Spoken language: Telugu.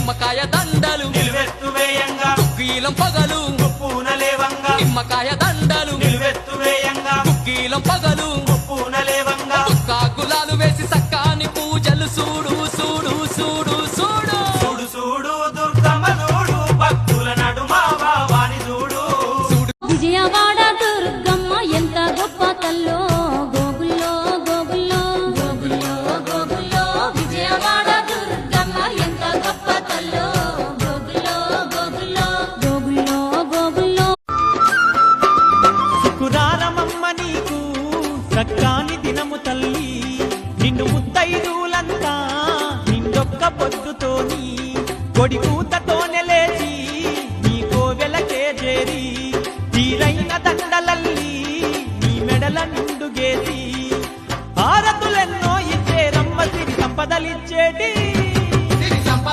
నిమ్మకాయ దండలు నిలువెత్తు వేయంగా కుక్కీలం పగలు ఉప్పున లేవంగా నిమ్మకాయ దండలు నిలువెత్తు వేయంగా కుక్కీలం పగలు ఉప్పున లేవంగా గులాలు వేసి సక్కాని పూజలు చూడు చూడు చూడు చూడు చూడు చూడు దుర్గమ్మ చూడు భక్తుల నడుమ వాని చూడు విజయవాడ దుర్గమ్మ ఎంత గొప్ప తల్లో గోగుల్లో గోగుల్లో గోగుల్లో గోగుల్లో విజయవాడ దుర్గమ్మ ఎంత గొప్ప తల్లో గోగుల్లో గోగుల్లో గోగుల్లో గోగుల్లో కురారమమ్మ నీకు సక్కాని దినము తల్లి నిన్ను ముత్తైదులంతా నిండొక్క పొద్దుతోని కొడి కూతతో